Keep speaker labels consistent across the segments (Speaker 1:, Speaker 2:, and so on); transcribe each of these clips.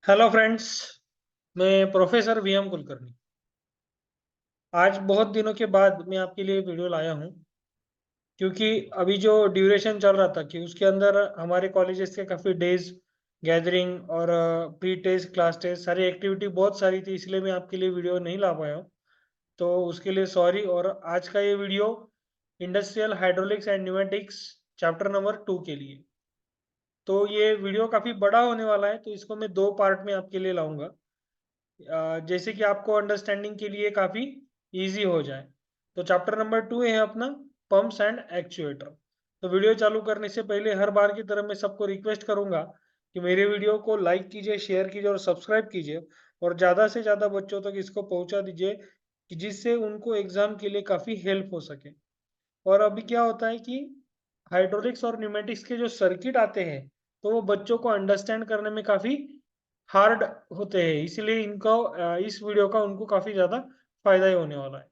Speaker 1: Hello friends. मैं professor VM Kulkarni. आज बहुत दिनों के बाद मैं आपके लिए वीडियो लाया हूं, क्योंकि अभी जो ड्यूरेशन चल रहा था कि उसके अंदर हमारे कॉलेजेस के काफ़ी डेज गैदरिंग और प्री टेस्ट क्लास टेस्ट सारी एक्टिविटी बहुत सारी थी, इसलिए मैं आपके लिए वीडियो नहीं ला पाया हूँ। तो उसके लिए सॉरी। और आज का ये video industrial hydraulics and pneumatics chapter number 2 के लिए। तो ये वीडियो काफ़ी बड़ा होने वाला है, तो इसको मैं दो पार्ट में आपके लिए लाऊंगा, जैसे कि आपको अंडरस्टैंडिंग के लिए काफ़ी इजी हो जाए। तो चैप्टर नंबर 2 है अपना पंप्स एंड एक्चुएटर। तो वीडियो चालू करने से पहले हर बार की तरह मैं सबको रिक्वेस्ट करूंगा कि मेरे वीडियो को लाइक कीजिए, शेयर कीजिए और सब्सक्राइब कीजिए, और ज़्यादा से ज़्यादा बच्चों तक इसको पहुंचा दीजिए कि जिससे उनको एग्जाम के लिए काफ़ी हेल्प हो सके। और अभी क्या होता है कि हाइड्रोलिक्स और न्यूमेटिक्स के जो सर्किट आते हैं, तो वो बच्चों को अंडरस्टैंड करने में काफ़ी हार्ड होते हैं, इसलिए इनको इस वीडियो का उनको काफ़ी ज़्यादा फायदा ही होने वाला है।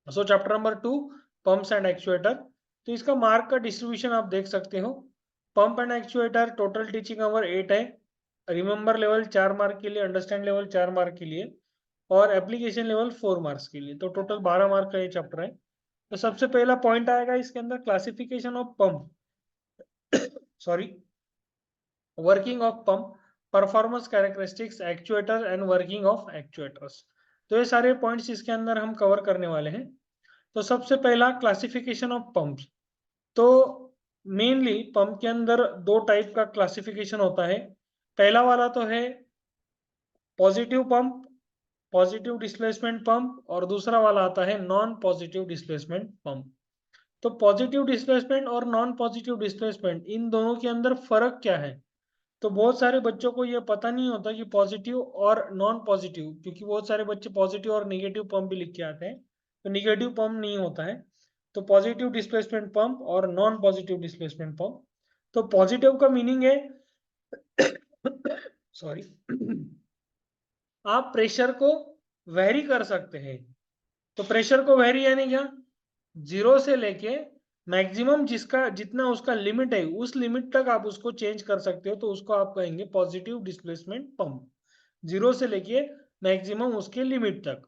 Speaker 1: So chapter number 2, pumps and actuator. तो इसका मार्क का डिस्ट्रीब्यूशन आप देख सकते हो। Pump and actuator total teaching hour 8 है। रिमेंबर लेवल 4 मार्क के लिए, अंडरस्टैंड लेवल 4 मार्क के लिए, और एप्लीकेशन लेवल 4 मार्क्स के लिए। तो टोटल 12 मार्क का ये चैप्टर है। तो सबसे पहला पॉइंट आएगा इसके अंदर, classification of pump, sorry, working of pump, performance characteristics, actuator and working of actuators. तो ये सारे पॉइंट्स इसके अंदर हम कवर करने वाले हैं। तो सबसे पहला क्लासिफिकेशन ऑफ पंप्स। तो मेनली पंप के अंदर दो टाइप का क्लासिफिकेशन होता है। पहला वाला तो है positive pump, positive displacement pump, और दूसरा वाला आता है नॉन पॉजिटिव डिस्प्लेसमेंट पंप। तो पॉजिटिव डिस्प्लेसमेंट और नॉन पॉजिटिव डिस्प्लेसमेंट, इन दोनों के अंदर फर्क क्या है? तो बहुत सारे बच्चों को ये पता नहीं होता कि पॉजिटिव और नॉन पॉजिटिव, क्योंकि बहुत सारे बच्चे पॉजिटिव और नेगेटिव पंप भी लिख के आते हैं, तो नेगेटिव पंप नहीं होता है। तो पॉजिटिव डिस्प्लेसमेंट पंप और नॉन पॉजिटिव डिस्प्लेसमेंट पंप। तो पॉजिटिव का मीनिंग है सॉरी, आप प्रेशर को वेरी कर सकते हैं। तो प्रेशर को वेरी यानी क्या? जीरो से लेके मैक्सिमम जिसका जितना उसका लिमिट है, उस लिमिट तक आप उसको चेंज कर सकते हो, तो उसको आप कहेंगे पॉजिटिव डिस्प्लेसमेंट पंप, जीरो से लेके मैक्सिमम उसके लिमिट तक।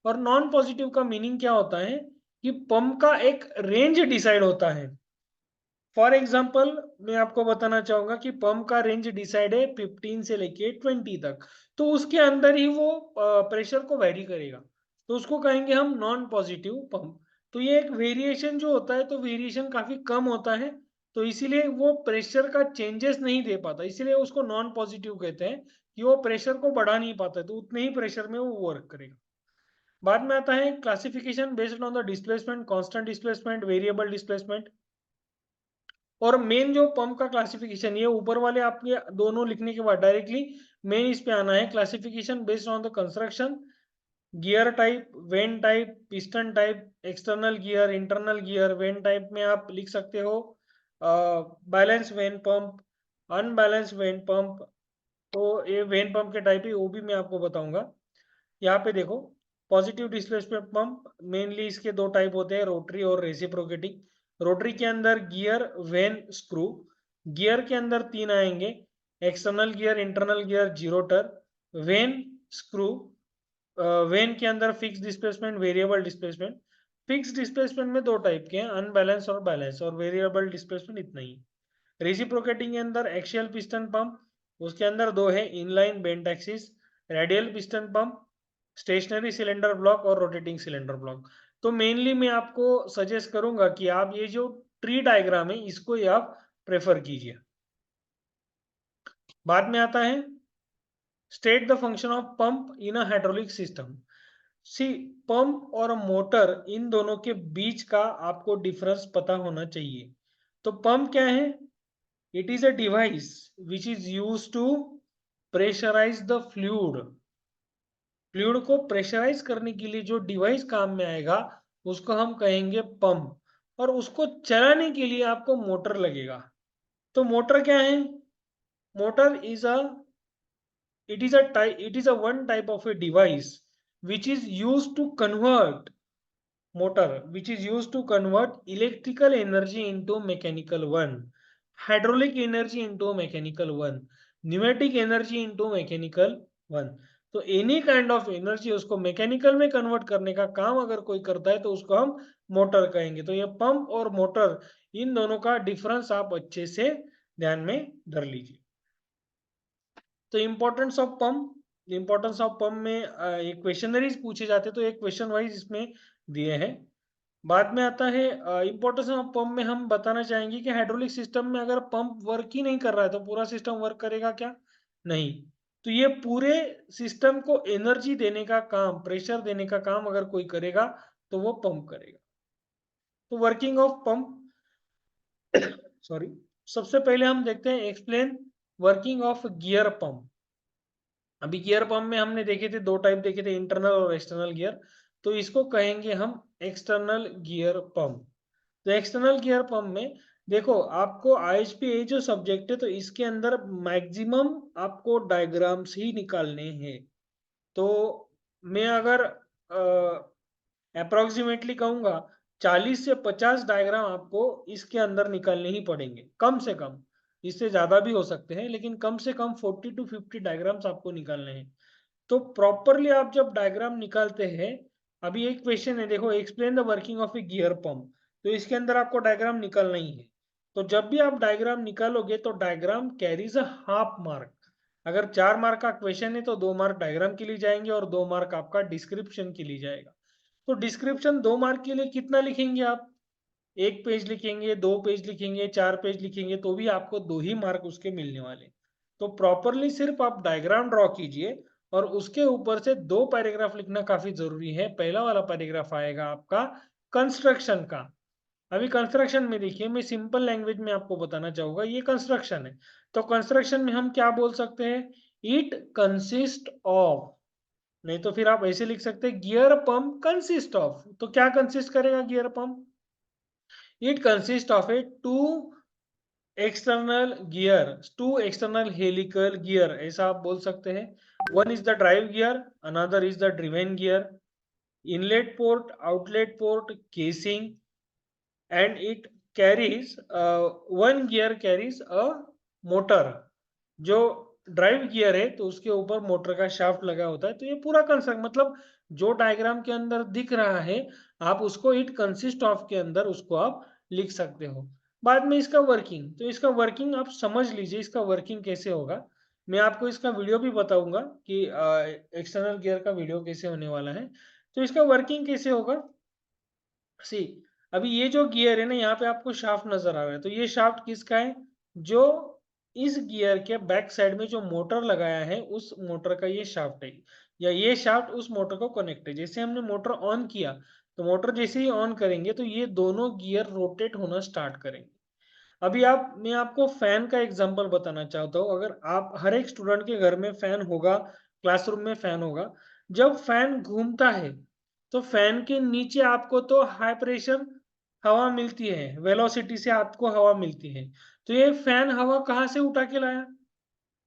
Speaker 1: और नॉन पॉजिटिव का मीनिंग क्या होता है कि पंप का एक रेंज डिसाइड होता है। फॉर एग्जाम्पल, मैं आपको बताना चाहूंगा कि पंप का रेंज डिसाइड है 15 से लेके 20 तक, तो उसके अंदर ही वो प्रेशर को वेरी करेगा, तो उसको कहेंगे हम नॉन पॉजिटिव पंप। तो ये एक वेरिएशन जो होता है, तो वेरिएशन काफी कम होता है, तो इसीलिए वो प्रेशर का चेंजेस नहीं दे पाता, इसीलिए उसको नॉन पॉजिटिव कहते हैं कि वो प्रेशर को बढ़ा नहीं पाता है, तो उतने ही प्रेशर में वो वर्क करेगा। बाद में आता है classification based on the displacement, constant displacement, variable displacement. और मेन जो पंप का क्लासिफिकेशन, ये ऊपर वाले आपके दोनों लिखने के बाद डायरेक्टली मेन इस पे आना है। Classification based on the construction, gear type, when type, piston type, external gear, internal gear. When type में आप लिख सकते हो balance when pump, unbalance when pump. तो ये वेन पंप के टाइप है, वो भी मैं आपको बताऊंगा। यहाँ पे देखो, पॉजिटिव डिस्प्लेसमेंट पंप मेनली इसके दो टाइप होते हैं, रोटरी और रेसिप्रोकेटिंग। रोटरी के अंदर गियर, वेन, स्क्रू। गियर के अंदर तीन आएंगे, external gear, internal gear, gerotor, vane, screw. Vane के अंदर fix displacement, variable displacement. Fix displacement में दो टाइप के हैं, अनबैलेंस और बैलेंस, और वेरिएबल डिस्प्लेसमेंट इतना ही। रेसिप्रोकेटिंग के अंदर एक्शियल पिस्टन पंप, उसके अंदर दो है, inline bent axis, radial piston pump, stationary cylinder block और रोटेटिंग सिलेंडर ब्लॉक। तो मेनली मैं आपको सजेस्ट करूंगा कि आप ये जो ट्री डायग्राम है, इसको ही आप प्रेफर कीजिए। बाद में आता है state the function of pump in a hydraulic system. See, pump और मोटर, इन दोनों के बीच का आपको डिफरेंस पता होना चाहिए। तो पंप क्या है? It is a device which is use to pressurize the fluid. Fluid को प्रेशराइज करने के लिए जो डिवाइस काम में आएगा, उसको हम कहेंगे पंप। और उसको चलाने के लिए आपको मोटर लगेगा। तो मोटर क्या है? Motor is a, it is a one type of a device which is used to convert, motor which is used to convert electrical energy into mechanical one, hydraulic energy into mechanical one। Pneumatic energy into mechanical one. तो any kind of energy उसको mechanical में convert करने का काम अगर कोई करता है तो उसको हम मोटर कहेंगे। तो ये पंप और मोटर, इन दोनों का डिफरेंस आप अच्छे से ध्यान में धर लीजिए। तो इम्पोर्टेंस ऑफ पंप में एक क्वेश्चनरीज पूछे जाते, तो एक क्वेश्चन वाइज इसमें दिए हैं। बाद में आता है इम्पोर्टेंस ऑफ पंप में हम बताना चाहेंगे कि हाइड्रोलिक सिस्टम में अगर पंप वर्क ही नहीं कर रहा है तो पूरा सिस्टम वर्क करेगा क्या? नहीं। तो ये पूरे सिस्टम को एनर्जी देने का काम, प्रेशर देने का काम अगर कोई करेगा तो वो पंप करेगा। तो वर्किंग ऑफ पंप, सॉरी, सबसे पहले हम देखते हैं explain working of gear pump. अभी गियर पंप में हमने देखे थे, दो टाइप देखे थे, इंटरनल और एक्सटर्नल गियर। तो इसको कहेंगे हम एक्सटर्नल गियर पंप। तो एक्सटर्नल गियर पंप में देखो, आपको आईएचपी जो सब्जेक्ट है तो इसके अंदर मैक्सिमम आपको डायग्राम्स ही निकालने हैं। तो मैं अगर अप्रोक्सीमेटली कहूंगा 40 से 50 डायग्राम आपको इसके अंदर निकालने ही पड़ेंगे, कम से कम। इससे ज्यादा भी हो सकते हैं, लेकिन कम से कम 40 to 50 डायग्राम्स आपको निकालने हैं। तो प्रॉपरली आप जब डायग्राम निकालते हैं, अभी एक क्वेश्चन है, देखो, explain the working of A gear pump. तो इसके अंदर आपको डायग्राम निकालना ही है। तो जब भी आप डायग्राम निकालोगे तो diagram carries a half mark. अगर 4 मार्क का क्वेश्चन है तो 2 मार्क डायग्राम के लिए जाएंगे और 2 मार्क आपका डिस्क्रिप्शन के लिए जाएगा। तो डिस्क्रिप्शन 2 मार्क के लिए कितना लिखेंगे आप? 1 पेज लिखेंगे, 2 पेज लिखेंगे, 4 पेज लिखेंगे, तो भी आपको 2 ही मार्क उसके मिलने वाले। तो प्रॉपरली सिर्फ आप डायग्राम ड्रॉ कीजिए और उसके ऊपर से 2 पैराग्राफ लिखना काफी जरूरी है। पहला वाला पैराग्राफ आएगा आपका कंस्ट्रक्शन का। अभी कंस्ट्रक्शन में देखिए, मैं सिंपल लैंग्वेज में आपको बताना चाहूंगा, ये कंस्ट्रक्शन है। तो कंस्ट्रक्शन में हम क्या बोल सकते हैं? इट कंसिस्ट ऑफ, नहीं तो फिर आप ऐसे लिख सकते हैं, गियर पंप कंसिस्ट ऑफ। तो क्या कंसिस्ट करेगा gear pump? It consist of a external gear, two external helical gear, ऐसा आप बोल सकते हैं। One is the drive gear, another is the driven gear, inlet port, outlet port, casing, and it carries, one gear carries a motor. जो drive gear है तो उसके ऊपर मोटर का शाफ्ट लगा होता है। तो ये पूरा कंसेप्ट, मतलब जो डायग्राम के अंदर दिख रहा है, आप उसको इट कंसिस्ट ऑफ के अंदर उसको आप लिख सकते हो। बाद में इसका वर्किंग, तो इसका वर्किंग आप समझ लीजिए, इसका वर्किंग कैसे होगा। मैं आपको इसका वीडियो भी बताऊंगा कि एक्सटर्नल गियर का वीडियो कैसे होने वाला है। तो इसका वर्किंग कैसे होगा, सी, अभी ये जो गियर है ना, यहाँ पे आपको शाफ्ट नजर आ रहा है, तो ये शाफ्ट किसका है? जो इस गियर के बैक साइड में जो मोटर लगाया है उस मोटर का ये शाफ्ट है, या ये शाफ्ट उस मोटर को कनेक्ट है। जैसे हमने मोटर ऑन किया, तो मोटर जैसे ही ऑन करेंगे तो ये दोनों गियर रोटेट होना स्टार्ट करेंगे। अभी मैं आपको फैन का एग्जांपल बताना चाहता हूँ। अगर आप, हर एक स्टूडेंट के घर में फैन होगा, क्लासरूम में फैन होगा। जब फैन घूमता है तो फैन के नीचे आपको तो हाई प्रेशर हवा मिलती है, वेलोसिटी से आपको हवा मिलती है। तो ये फैन हवा कहाँ से उठा के लाया?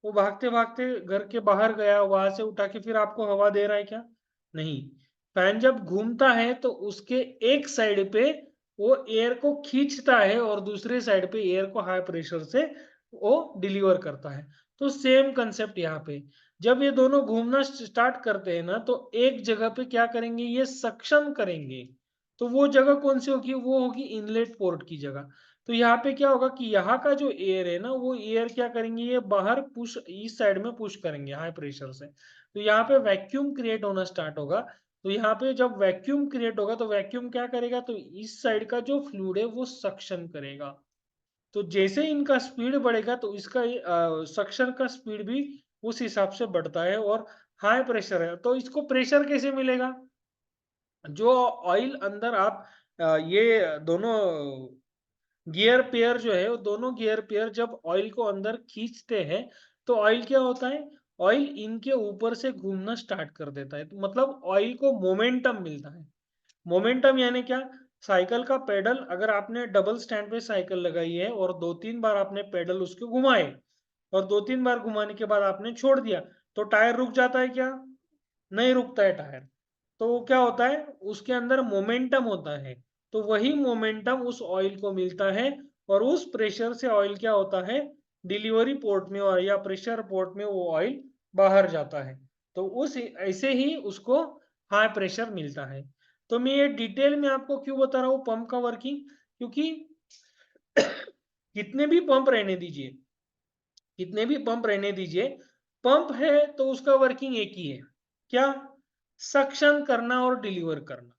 Speaker 1: वो भागते भागते घर के बाहर गया, वहां से उठा के फिर आपको हवा दे रहा है क्या? नहीं। फैन जब घूमता है तो उसके एक साइड पे वो एयर को खींचता है और दूसरे साइड पे एयर को हाई प्रेशर से वो डिलीवर करता है। तो सेम कंसेप्ट यहाँ पे, जब ये दोनों घूमना स्टार्ट करते हैं ना, तो एक जगह पे क्या करेंगे, ये सक्शन करेंगे। तो वो जगह कौन सी होगी? वो होगी इनलेट पोर्ट की जगह। तो यहाँ पे क्या होगा कि यहाँ का जो एयर है ना, वो एयर क्या करेंगे, ये बाहर पुश, इस साइड में पुश करेंगे हाई प्रेशर से। तो यहाँ पे वैक्यूम क्रिएट होना स्टार्ट होगा। तो यहाँ पे जब वैक्यूम क्रिएट होगा तो वैक्यूम क्या करेगा, तो इस साइड का जो फ्लूइड है वो सक्शन करेगा। तो जैसे इनका स्पीड बढ़ेगा तो इसका सक्शन का स्पीड भी उस हिसाब से बढ़ता है, और हाई प्रेशर है तो इसको प्रेशर कैसे मिलेगा? जो ऑयल अंदर आप ये दोनों गियर पेयर जो है, वो दोनों गियर पेयर जब ऑयल को अंदर खींचते हैं तो ऑयल क्या होता है, ऑयल इनके ऊपर से घूमना स्टार्ट कर देता है। तो मतलब ऑयल को मोमेंटम मिलता है। मोमेंटम यानी क्या? साइकिल का पेडल, अगर आपने डबल स्टैंड पे साइकिल लगाई है और 2-3 बार आपने पेडल उसके घुमाए, और 2-3 बार घुमाने के बाद आपने छोड़ दिया, तो टायर रुक जाता है क्या? नहीं रुकता है टायर। तो वो क्या होता है, उसके अंदर मोमेंटम होता है। तो वही मोमेंटम उस ऑयल को मिलता है, और उस प्रेशर से ऑयल क्या होता है, डिलीवरी पोर्ट में या प्रेशर पोर्ट में वो ऑयल बाहर जाता है। तो उस ऐसे ही उसको हाई प्रेशर मिलता है। तो मैं ये डिटेल में आपको क्यों बता रहा हूँ पंप का वर्किंग, क्योंकि कितने भी पंप रहने दीजिए, कितने भी पंप रहने दीजिए, पंप है तो उसका वर्किंग एक ही है, क्या? सक्शन करना और डिलीवर करना।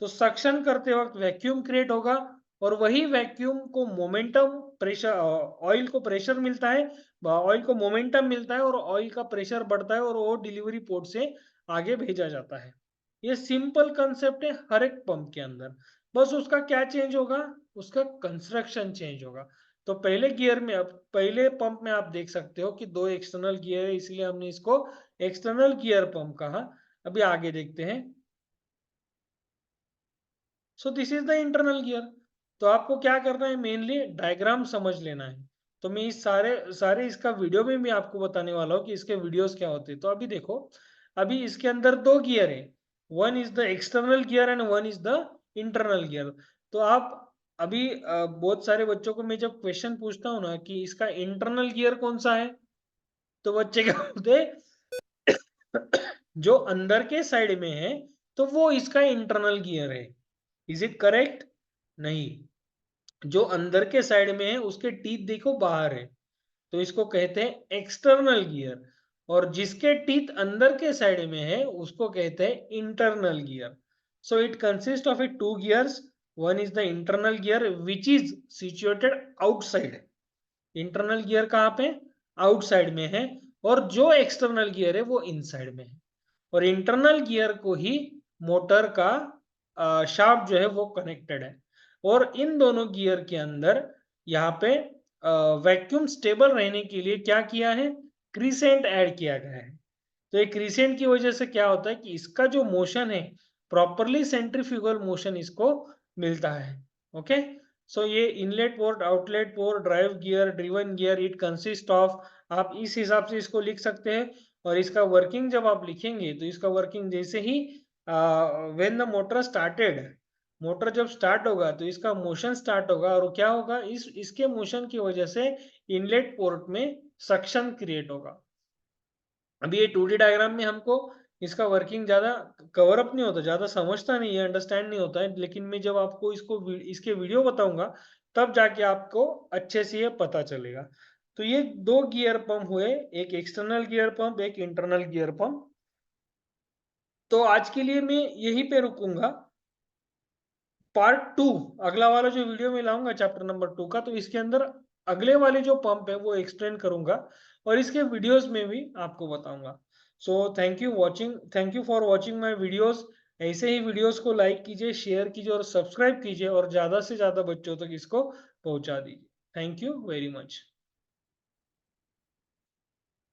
Speaker 1: तो सक्शन करते वक्त वैक्यूम क्रिएट होगा और वही वैक्यूम को मोमेंटम प्रेशर, ऑयल को प्रेशर मिलता है, ऑयल को मोमेंटम मिलता है और ऑयल का प्रेशर बढ़ता है और वो डिलीवरी पोर्ट से आगे भेजा जाता है। ये सिंपल कंसेप्ट है हर एक पंप के अंदर। बस उसका क्या चेंज होगा, उसका कंस्ट्रक्शन चेंज होगा। तो पहले गियर में, अब पहले पंप में आप देख सकते हो कि दो एक्सटर्नल गियर है, इसलिए हमने इसको एक्सटर्नल गियर पंप कहा। अभी आगे देखते हैं। So this is the internal gear. तो आपको क्या करना है, मेनली डायग्राम समझ लेना है। तो मैं इस सारे सारे इसका वीडियो में भी आपको बताने वाला हूँ कि इसके वीडियोस क्या होते हैं। तो अभी देखो, अभी इसके अंदर दो गियर है, one is the external gear and one is the internal gear. तो आप अभी बहुत सारे बच्चों को मैं जब क्वेश्चन पूछता हूँ ना कि इसका इंटरनल गियर कौन सा है, तो बच्चे क्या बोलते हैं, जो अंदर के साइड में है तो वो इसका इंटरनल गियर है। Is it correct? नहीं, जो अंदर के साइड में है उसके टीथ देखो बाहर है, तो इसको कहते हैं एक्सटर्नल गियर। और जिसके टीथ अंदर के साइड में है उसको कहते हैं internal gear. So it consist of a two gears, one is the internal gear which is situated outside. Internal gear कहाँ पे? आउटसाइड में है। और जो एक्सटर्नल गियर है वो इनसाइड में है। और इंटरनल गियर को ही मोटर का शाफ्ट जो है वो कनेक्टेड है। और इन दोनों गियर के अंदर यहाँ पे वैक्यूम स्टेबल रहने के लिए क्या किया है, क्रीसेंट ऐड किया गया है। तो ये क्रीसेंट की वजह से क्या होता है कि इसका जो मोशन है प्रॉपरली सेंट्रीफ्यूगल मोशन इसको मिलता है। ओके, सो ये inlet port, outlet port, drive gear, driven gear, it consist of, आप इस हिसाब से इसको लिख सकते हैं। और इसका वर्किंग जब आप लिखेंगे तो इसका वर्किंग जैसे ही when the motor started, motor जब स्टार्ट होगा तो इसका मोशन स्टार्ट होगा और क्या होगा, इस इसके मोशन की वजह से इनलेट पोर्ट में सक्शन क्रिएट होगा। अभी ये 2D डायग्राम में हमको इसका वर्किंग ज्यादा कवर अप नहीं होता, ज्यादा समझता नहीं है, अंडरस्टैंड नहीं होता है, लेकिन मैं जब आपको इसके वीडियो बताऊंगा तब जाके आपको अच्छे से ये पता चलेगा। तो ये दो गियर पंप हुए, एक एक्सटर्नल गियर पंप, एक इंटरनल गियर पंप। तो आज के लिए मैं यहीं पे रुकूंगा। पार्ट 2, अगला वाला जो वीडियो में लाऊंगा चैप्टर नंबर 2 का, तो इसके अंदर अगले वाले जो पंप है वो एक्सप्लेन करूंगा और इसके वीडियोस में भी आपको बताऊंगा। So thank you for watching my videos. ऐसे ही वीडियोस को लाइक कीजिए, शेयर कीजिए और सब्सक्राइब कीजिए और ज़्यादा से ज़्यादा बच्चों तक इसको पहुंचा दीजिए। Thank you very much.